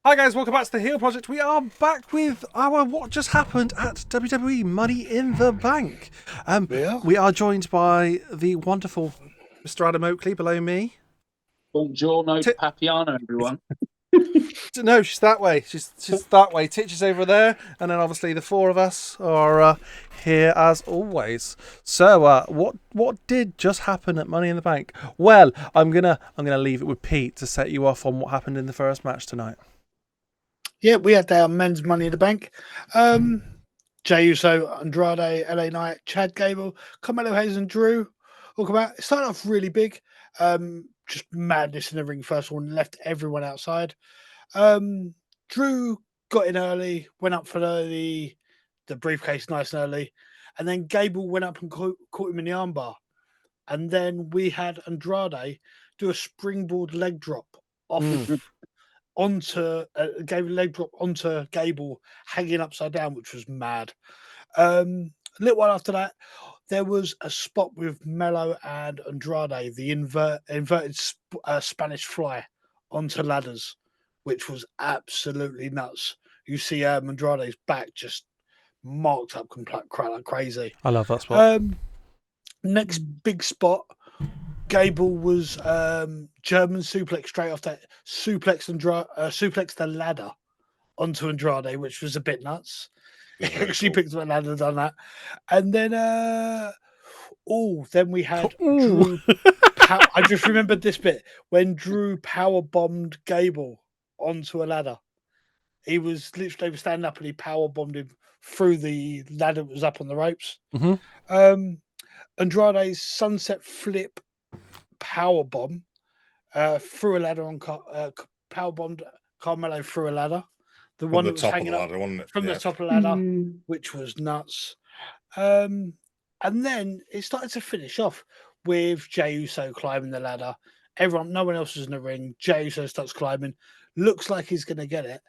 Hi guys, welcome back to the Heel Project. We are back with our What Just Happened at WWE Money in the Bank. Yeah. We are joined by the wonderful Mr. Adam Oakley below me. Buongiorno, Papiano, everyone. No, she's that way. She's that way. Titch is over there, and then obviously the four of us are here as always. So, what did just happen at Money in the Bank? Well, I'm gonna leave it with Pete to set you off on what happened in the first match tonight. Yeah, we had our men's Money in the Bank. Jey Uso, Andrade, LA Knight, Chad Gable, Carmelo Hayes, and Drew all come out. It started off really big. Just madness in the ring. First one left everyone outside. Drew got in early, went up for the briefcase nice and early, and then Gable went up and caught him in the armbar. And then we had Andrade do a springboard leg drop off onto gave a leg drop onto Gable hanging upside down, which was mad. A little while after that, there was a spot with Mello and Andrade, the inverted Spanish fly onto ladders, which was absolutely nuts. You see Andrade's back just marked up like crazy. I love that spot. Next big spot, Gable was German suplex straight off that suplex the ladder onto Andrade, which was a bit nuts. He actually picked up a ladder, done that, and then then we had Drew. I just remembered this bit when Drew power bombed Gable onto a ladder. He was literally standing up and he power bombed him through the ladder that was up on the ropes. Andrade's sunset flip power bomb through a ladder on power bombed Carmelo through a ladder. The one that was hanging up from the top of the ladder, which was nuts. And then it started to finish off with Jey Uso climbing the ladder. No one else was in the ring. Jey Uso starts climbing, looks like he's going to get it,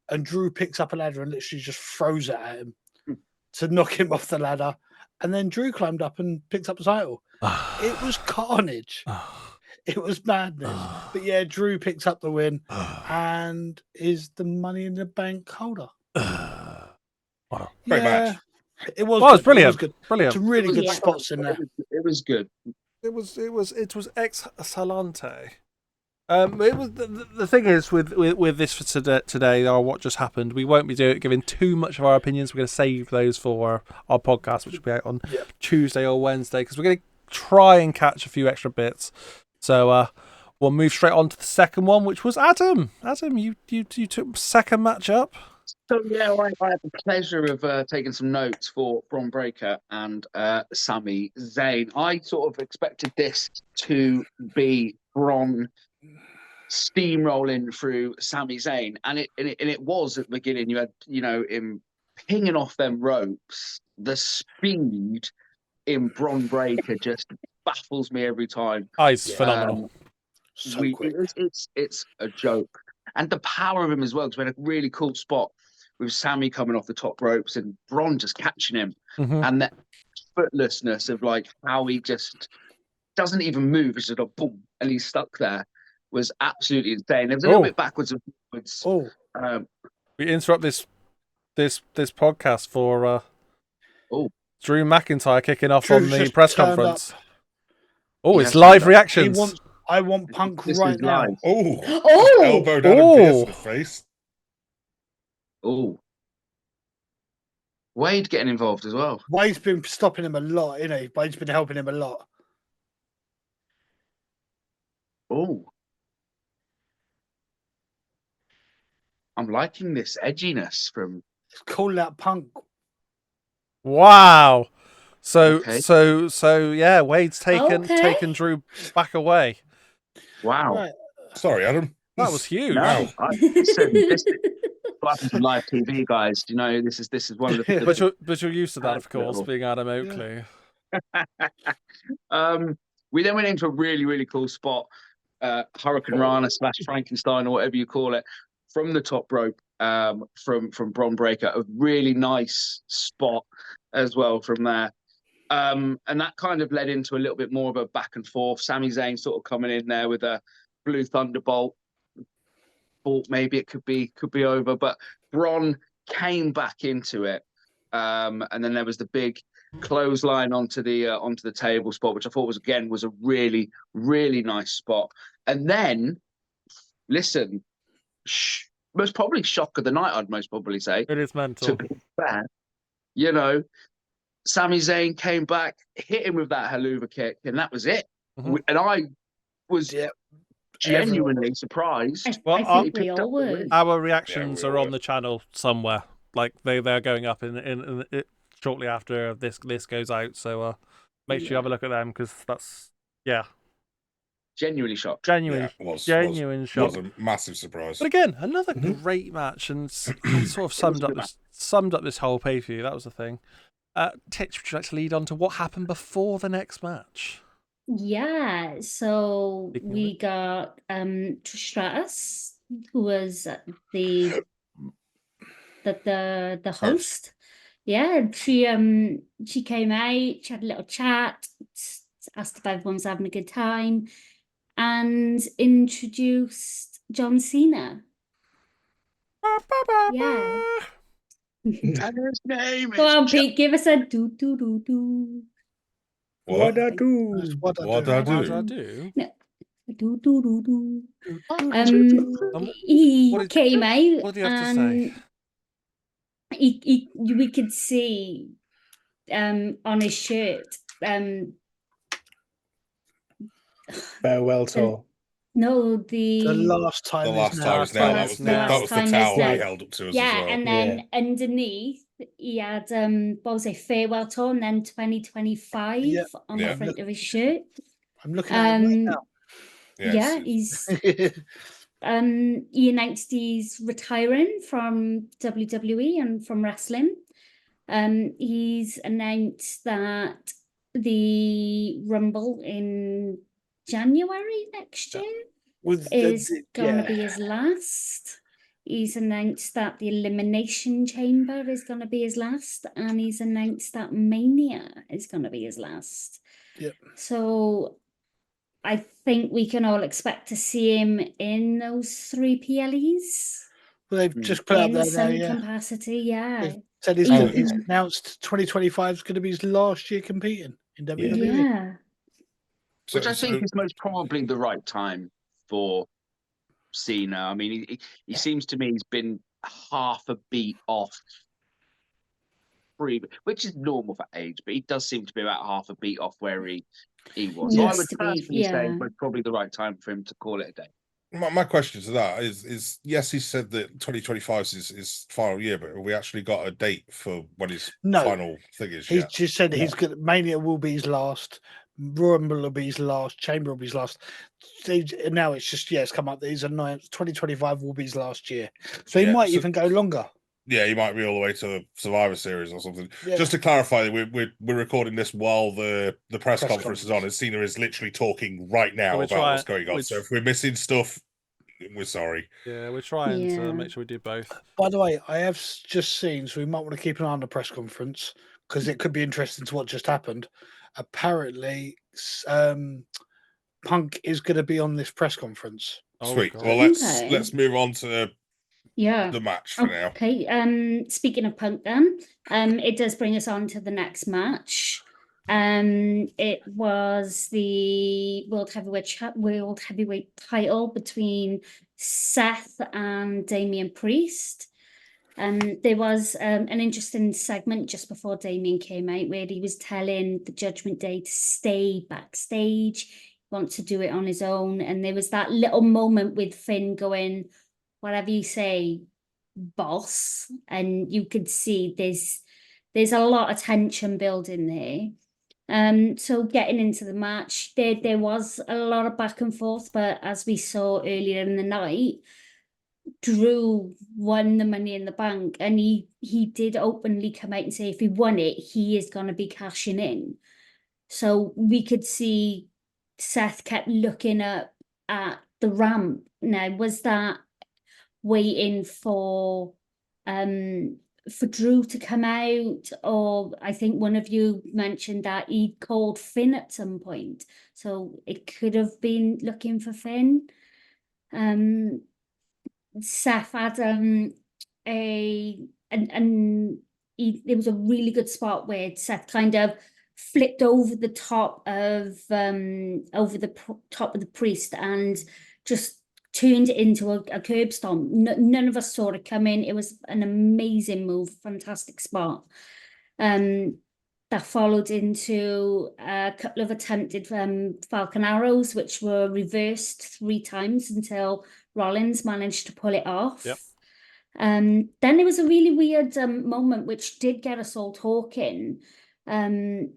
and Drew picks up a ladder and literally just throws it at him to knock him off the ladder. And then Drew climbed up and picked up the title. It was carnage. It was madness. But yeah, Drew picked up the win and is the Money in the Bank holder. Wow. Great match. It was. Well, it was brilliant. It was good. Brilliant. Some really good spots in there. It was good. It was excellente. It was the thing is with this for today or what just happened. We won't be giving too much of our opinions. We're going to save those for our podcast, which will be out on Tuesday or Wednesday, because we're going to try and catch a few extra bits. So we'll move straight on to the second one, which was Adam. Adam, you took second match up. So yeah, I had the pleasure of taking some notes for Bron Breakker and Sami Zayn. I sort of expected this to be Bron steamrolling through Sami Zayn, and it was at the beginning. You had him pinging off them ropes. The speed in Bron Breakker just baffles me every time. It's phenomenal. It's a joke, and the power of him as well. Because we had a really cool spot with Sami coming off the top ropes and Bron just catching him, and that footlessness of like how he just doesn't even move. It's just a boom, and he's stuck there. Was absolutely insane. It was a little bit backwards and forwards. We interrupt this podcast for Drew McIntyre kicking off on the press conference. It's live reactions. I want Punk right now. Elbow down and Pierce in the face. Wade getting involved as well. Wade's been stopping him a lot, Wade's been helping him a lot. I'm liking this edginess from. Call that Punk. Wow. So yeah, Wade's taken Drew back away. Wow. Right. Sorry, Adam. That was huge. No, this happens on live TV, guys. This is one of the. But you're used to that, of course, being Adam Oakley. We then went into a really, really cool spot, Hurricane Rana / Frankenstein or whatever you call it, from the top rope, from Bron Breakker. A really nice spot as well from there. And that kind of led into a little bit more of a back and forth. Sami Zayn sort of coming in there with a blue thunderbolt. thought maybe it could be over, but Bron came back into it, and then there was the big clothesline onto the table spot, which I thought was a really, really nice spot. And then, listen, most probably shock of the night, I'd most probably say. It is mental. To be fair, you know, Sami Zayn came back, hit him with that haluva kick, and that was it. Mhm. And I was genuinely surprised. I think we all were. Our reactions we are were. on the channel somewhere. Like they're going up in shortly after this goes out. So make sure you have a look at them, because that's Genuinely shocked. genuine Was shock. a massive surprise. But again, another great match, and sort of summed up this whole pay-per-view. That was the thing. Titch, would you like to lead on to what happened before the next match? Yeah, so Speaking of we got Trish Stratus, who was the host. Yeah, she came out, she had a little chat, asked if everyone's having a good time, and introduced John Cena. Yeah. And his name Go on, is Pete, give us a do do do do. What? I do? What I What did I do? do? Do do do do. What He did- came out what do you have to say? and we could see on his shirt Farewell tour. no The last time. The last is time now. is now. Last That was the time is towel now. he held up to us yeah, as well. and then underneath he had what was it, farewell tour, and then 2025 Yeah. on Yeah. the front of his shirt. I'm looking at him right Yeah, Yes. he's now. he announced he's retiring from WWE and from wrestling. He's announced that the Rumble in January next year is going to be his last. He's announced that the Elimination Chamber is going to be his last, and he's announced that Mania is going to be his last. Yep. So I think we can all expect to see him in those 3 PLEs Well, they've just put out in there now, some yeah. capacity. Yeah. Said Oh. he's announced 2025 is going to be his last year competing in WWE. Yeah. which I think is most probably the right time for Cena. I mean, he seems to me he's been half a beat off, which is normal for age, but he does seem to be about half a beat off where he was. So I would personally say it's probably the right time for him to call it a day. My question to that is yes, he said that 2025 is final year, but have we actually got a date for when his final thing is? He's just said he's good. Mania will be his last. Rumble will be his last. Chamber will be his last. Now it's just it's come up that he's announced 2025 will be his last year, so he might even go longer. Yeah, he might be all the way to Survivor Series or something. Yeah. Just to clarify, we're recording this while the press conference is on, and Cena is literally talking right now about what's going on. So if we're missing stuff, we're sorry. Yeah, we're trying to make sure we do both. By the way, I have just seen, so we might want to keep an eye on the press conference because it could be interesting to what just happened. Apparently, Punk is going to be on this press conference. Sweet. Well, let's move on to the match for now. Okay. Speaking of Punk, then, it does bring us on to the next match. It was the World Heavyweight title between Seth and Damian Priest. There was an interesting segment just before Damian came out where he was telling the Judgment Day to stay backstage, want to do it on his own, and there was that little moment with Finn going, "Whatever you say, boss," and you could see there's a lot of tension building there. So getting into the match, there was a lot of back and forth, but as we saw earlier in the night, Drew won the Money in the Bank, and he did openly come out and say if he won it, he is going to be cashing in. So we could see Seth kept looking up at the ramp. Now, was that waiting for Drew to come out, or I think one of you mentioned that he called Finn at some point, so it could have been looking for Finn. Seth had there was a really good spot where Seth kind of flipped over the top of top of the priest and just turned it into a curb stomp. None of us saw it coming. It was an amazing move, fantastic spot. That followed into a couple of attempted Falcon Arrows, which were reversed 3 times until Rollins managed to pull it off. Yep. Then there was a really weird moment which did get us all talking. Seth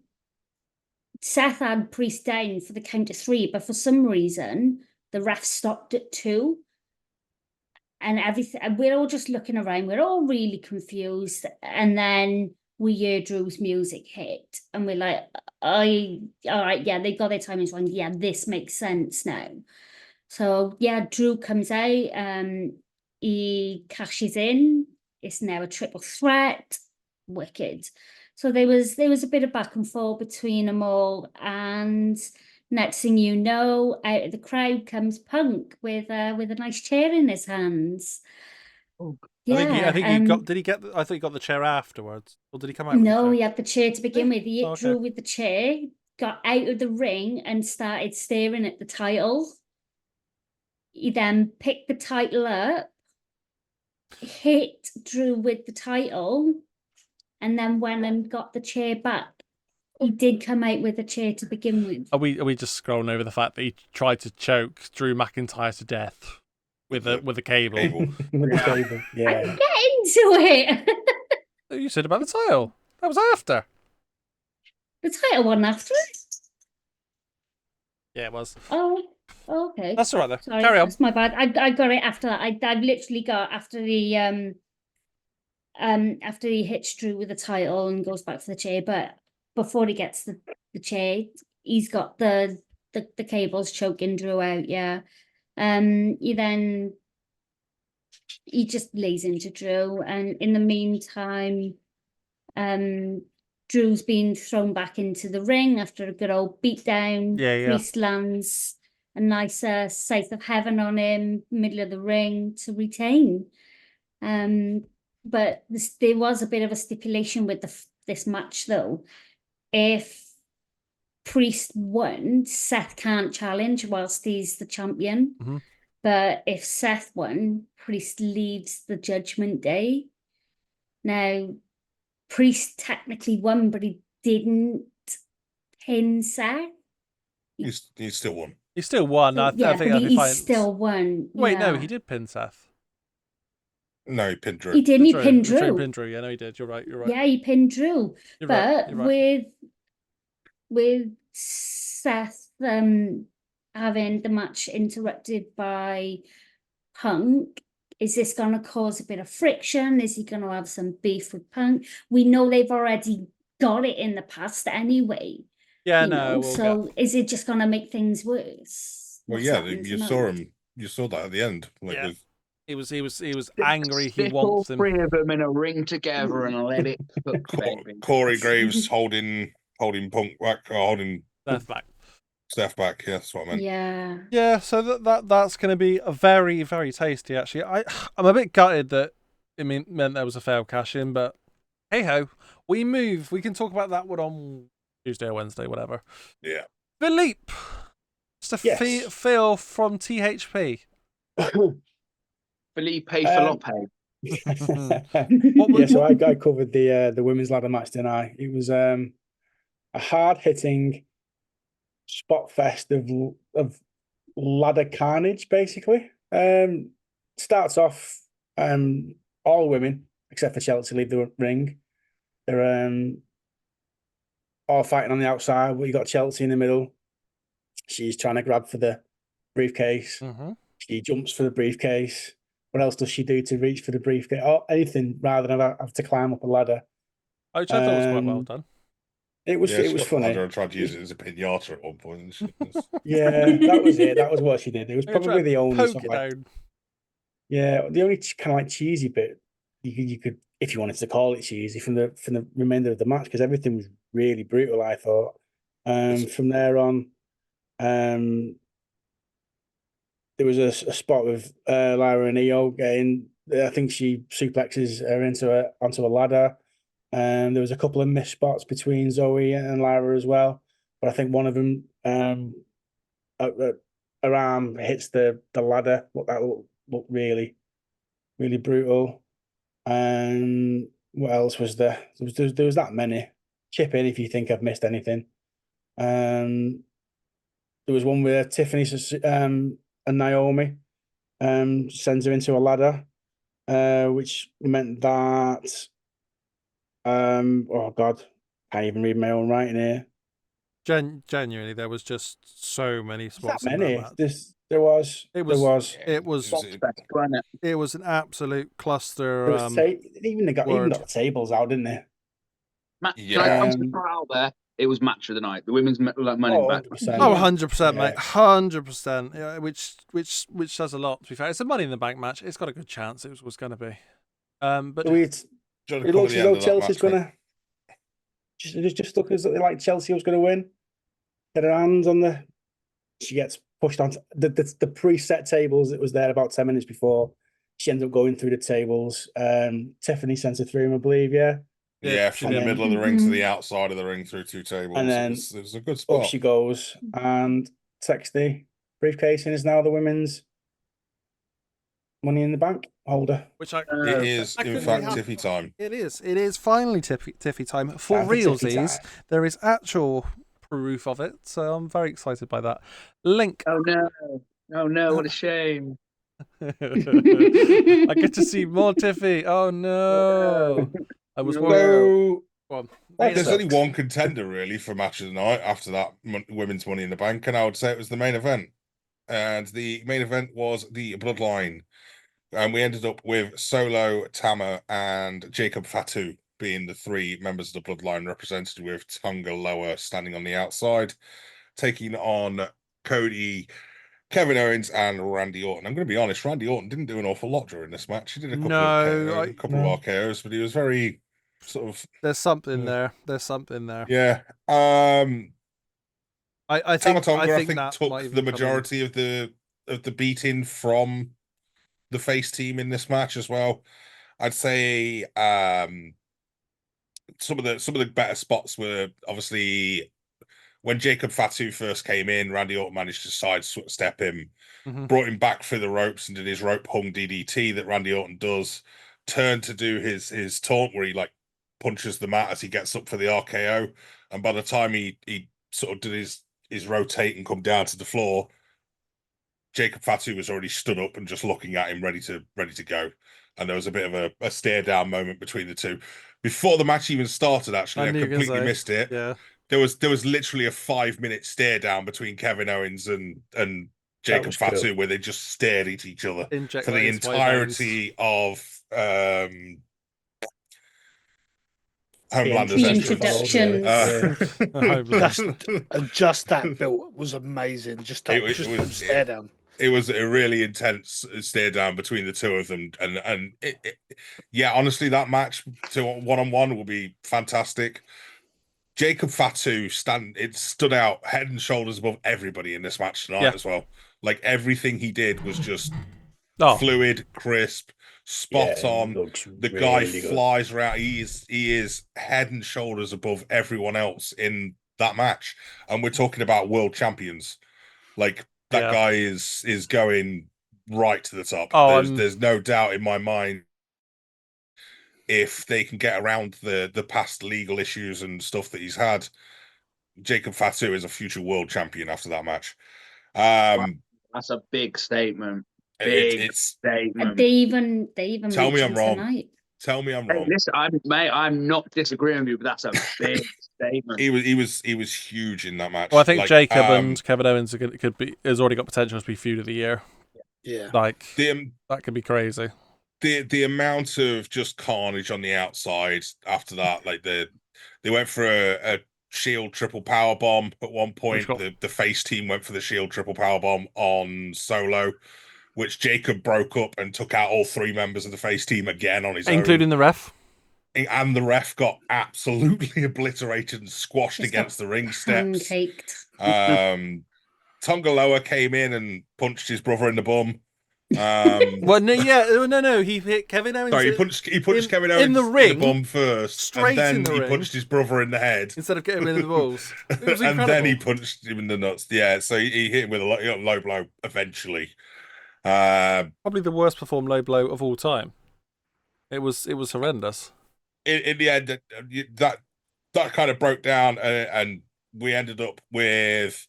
had Priest down for the count of 3, but for some reason the ref stopped at 2. And we're all just looking around, we're all really confused. And then we hear Drew's music hit, and we're like, all right, yeah, they got their timings wrong. Yeah, this makes sense now. So yeah, Drew comes out, he cashes in. It's now a triple threat. Wicked. So there was a bit of back and forth between them all, and next thing you know, out of the crowd comes Punk with a nice chair in his hands. Oh. Yeah, I think he got. Did he get? I thought he got the chair afterwards, or did he come out? No, he had the chair to begin with. He hit Drew with the chair, got out of the ring, and started staring at the title. He then picked the title up, hit Drew with the title, and then went and got the chair back. He did come out with a chair to begin with. Are we just scrolling over the fact that he tried to choke Drew McIntyre to death with a cable? With the cable, yeah. I can get into it. You said about the title. That was after. The title wasn't after it. Yeah, it was. Oh, okay. That's all right, though. Sorry, carry on. That's my bad. I got it after that. I've literally got after he hits Drew with the title and goes back for the chair, but before he gets the chair, he's got the cables choking Drew out. Yeah. He just lays into Drew, and in the meantime, Drew's been thrown back into the ring after a good old beatdown. Yeah. Priest lands a nice Sight of Heaven on him, middle of the ring to retain. But there was a bit of a stipulation with this match, though. If Priest won, Seth can't challenge whilst he's the champion. Mm-hmm. But if Seth won, Priest leaves the Judgment Day. Now, Priest technically won, but he didn't pin Seth. He still won. He still won. I think that'd be fine. He still won. Wait, no, he did pin Seth. No, he pinned Drew. He didn't. He pinned Drew. He pinned Drew. Yeah, no, he did. You're right. Yeah, he pinned Drew. You're but right. with Seth having the match interrupted by Punk, is this going to cause a bit of friction? Is he going to have some beef with Punk? We know they've already got it in the past anyway. Yeah, no. So is it just going to make things worse? Well, yeah, you saw him. You saw that at the end. Yeah. He was angry. He wants them. 3 of them in a ring together and let it cook. Corey Graves holding Punk back, holding Steph back. Yeah, that's what I meant. Yeah. Yeah. So that's going to be a very, very tasty. Actually, I'm a bit gutted that it meant there was a failed cash in, but hey ho, we move. We can talk about that one on Tuesday or Wednesday, whatever. Yeah. Philippe, just a feel from THP. Felipe Felipe. So I covered the women's ladder match, didn't I? It was a hard-hitting spot fest of ladder carnage, basically. Starts off all women except for Chelsea leave the ring. They're all fighting on the outside. You got Chelsea in the middle. She's trying to grab for the briefcase. Mm-hmm. She jumps for the briefcase. What else does she do to reach for the briefcase? Oh, anything rather than have to climb up a ladder. Which I thought was quite well done. It was funny. I tried to use it as a pinata at one point. Yeah, that was it. That was what she did. It was probably the only sort of the only kind of like cheesy bit you could, if you wanted to call it cheesy, from the remainder of the match, because everything was really brutal, I thought. From there on, there was a spot with Lyra and Io getting. I think she suplexes her onto a ladder. There was a couple of missed spots between Zoe and Lyra as well, but I think one of them, her arm hits the ladder. That looked really, really brutal. And what else was there? There was that many. Chip in if you think I've missed anything. There was one where Tiffany and Naomi sends her into a ladder, which meant that oh God, can't even read my own writing here. Genuinely, there was just so many spots. That many. In that match. There was an absolute cluster. Even they got the tables out, didn't they? Out there. It was match of the night. The women's money back. 100%, mate. 100%. Which says a lot. To be fair, it's a Money in the Bank match. It's got a good chance. It was going to be. But it looks as though Chelsea's going to. Just look as though like Chelsea was going to win. Get her hands on the. She gets pushed onto the preset tables that was there about 10 minutes before. She ends up going through the tables. Tiffany sent her through, I believe. Yeah, from the middle of the ring to the outside of the ring through 2 tables. And then it was a good spot. Up she goes, and Sexty briefcasing is now the women's Money in the Bank holder. It is, in fact, Tiffy time. It is. It is finally Tiffy time. For realsies, there is actual proof of it, so I'm very excited by that. Link. Oh no, what a shame. I get to see more Tiffy. Oh no. I was worried. There's only one contender really for match of the night after that women's Money in the Bank, and I would say it was the main event. And the main event was the Bloodline, and we ended up with Solo, Tama, and Jacob Fatu being the 3 members of the Bloodline, represented with Tonga Loa standing on the outside, taking on Cody, Kevin Owens, and Randy Orton. I'm going to be honest, Randy Orton didn't do an awful lot during this match. He did a couple of RKOs, but he was very sort of. There's something there. Yeah. I think that took the majority of the beating from the face team in this match as well. I'd say some of the better spots were obviously when Jacob Fatu first came in. Randy Orton managed to sidestep him, brought him back through the ropes and did his rope hung DDT that Randy Orton does. Turned to do his taunt where he like punches the mat as he gets up for the RKO, and by the time he sort of did his rotate and come down to the floor, Jacob Fatu was already stood up and just looking at him, ready to go. And there was a bit of a stare down moment between the two before the match even started. Actually, I completely missed it. Yeah, there was literally a 5-minute stare down between Kevin Owens and Jacob Fatu, where they just stared at each other for the entirety of Homelander's introduction. Just that build was amazing. Just that stare down. It was a really intense stare down between the two of them, and honestly, that match to 1-on-1 will be fantastic. Jacob Fatu stood out head and shoulders above everybody in this match tonight as well. Like everything he did was just fluid, crisp, spot on. The really guy flies around. He is head and shoulders above everyone else in that match, and we're talking about world champions. Like that guy is going right to the top. There's no doubt in my mind. If they can get around the past legal issues and stuff that he's had, Jacob Fatu is a future world champion after that match. That's a big statement. Big statement. They even tell me I'm wrong. Tonight. Tell me I'm wrong. Listen, I'm not disagreeing with you, but that's a big statement. He was huge in that match. Well, I think Jacob and Kevin Owens has already got potential to be feud of the year. Yeah, like that could be crazy. The amount of just carnage on the outside after that, like they went for a Shield triple power bomb at one point. The face team went for the Shield triple power bomb on Solo, which Jacob broke up and took out all 3 members of the face team again on his own, including the ref. And the ref got absolutely obliterated and squashed against the ring steps. Pancaked. Tongaloa came in and punched his brother in the bum. Well, no. He hit Kevin Owens. Sorry, he punched Kevin Owens in the ring, in the bum first, straight and in then the he ring. punched his brother in the head Instead of getting him in the balls. It was and incredible. then he punched him in the nuts. Yeah, so he hit him with a low blow eventually. Probably the worst performed low blow of all time. It was horrendous. In the end, that kind of broke down, and we ended up with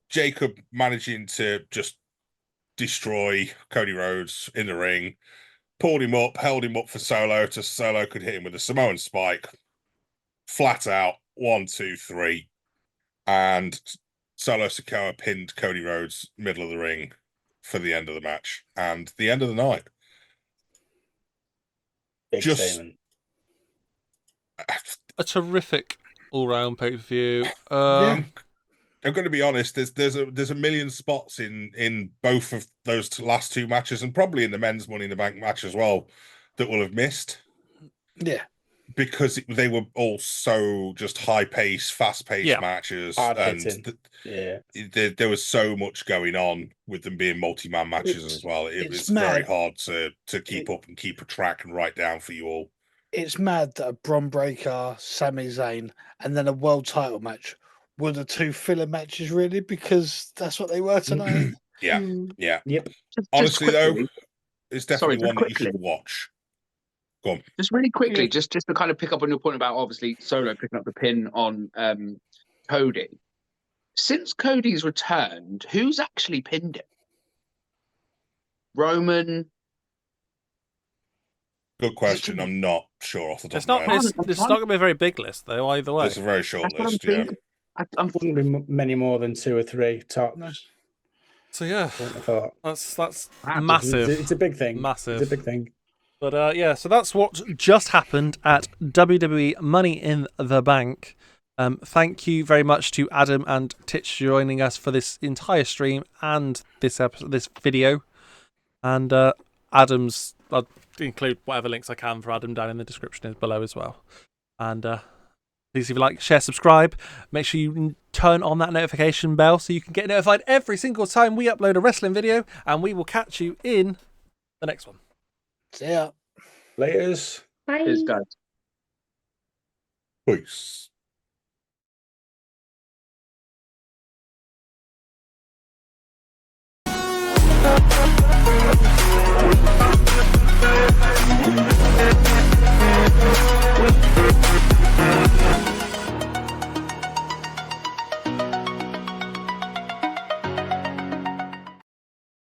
Jacob managing to just destroy Cody Rhodes in the ring, pulled him up, held him up for Solo, so Solo could hit him with a Samoan spike, flat out 1, 2, 3, and Solo Sikoa pinned Cody Rhodes middle of the ring for the end of the match and the end of the night. Big Just statement. A terrific all-round pay-per-view. Yeah. I'm going to be honest. There's a million spots in both of those last two matches, and probably in the men's Money in the Bank match as well, that will have missed. Yeah, because they were all so just high-paced, fast-paced matches, and there was so much going on with them being multi-man matches as well. It was very hard to keep up and keep a track and write down for you all. It's mad that a Bron Breakker, Sami Zayn, and then a world title match were the two filler matches, really, because that's what they were tonight. Yeah. Yep. Honestly, though, it's definitely one that you should watch. Go on. Just really quickly, just to kind of pick up on your point about obviously Solo picking up the pin on Cody. Since Cody's returned, who's actually pinned him? Roman. Good question. I'm not sure off the top of my head. It's not going to be a very big list, though, either way. It's a very short list, yeah. Wouldn't be many more than 2 or 3 tops. So, yeah, that's massive. It's a big thing. Massive. It's a big thing. But, so that's what just happened at WWE Money in the Bank. Thank you very much to Adam and Titch joining us for this entire stream and this video. And Adam's... I'll include whatever links I can for Adam down in the description below as well. And please, if you like, share, subscribe. Make sure you turn on that notification bell so you can get notified every single time we upload a wrestling video. And we will catch you in the next one. See ya. Laters. Bye. Cheers, guys. Peace.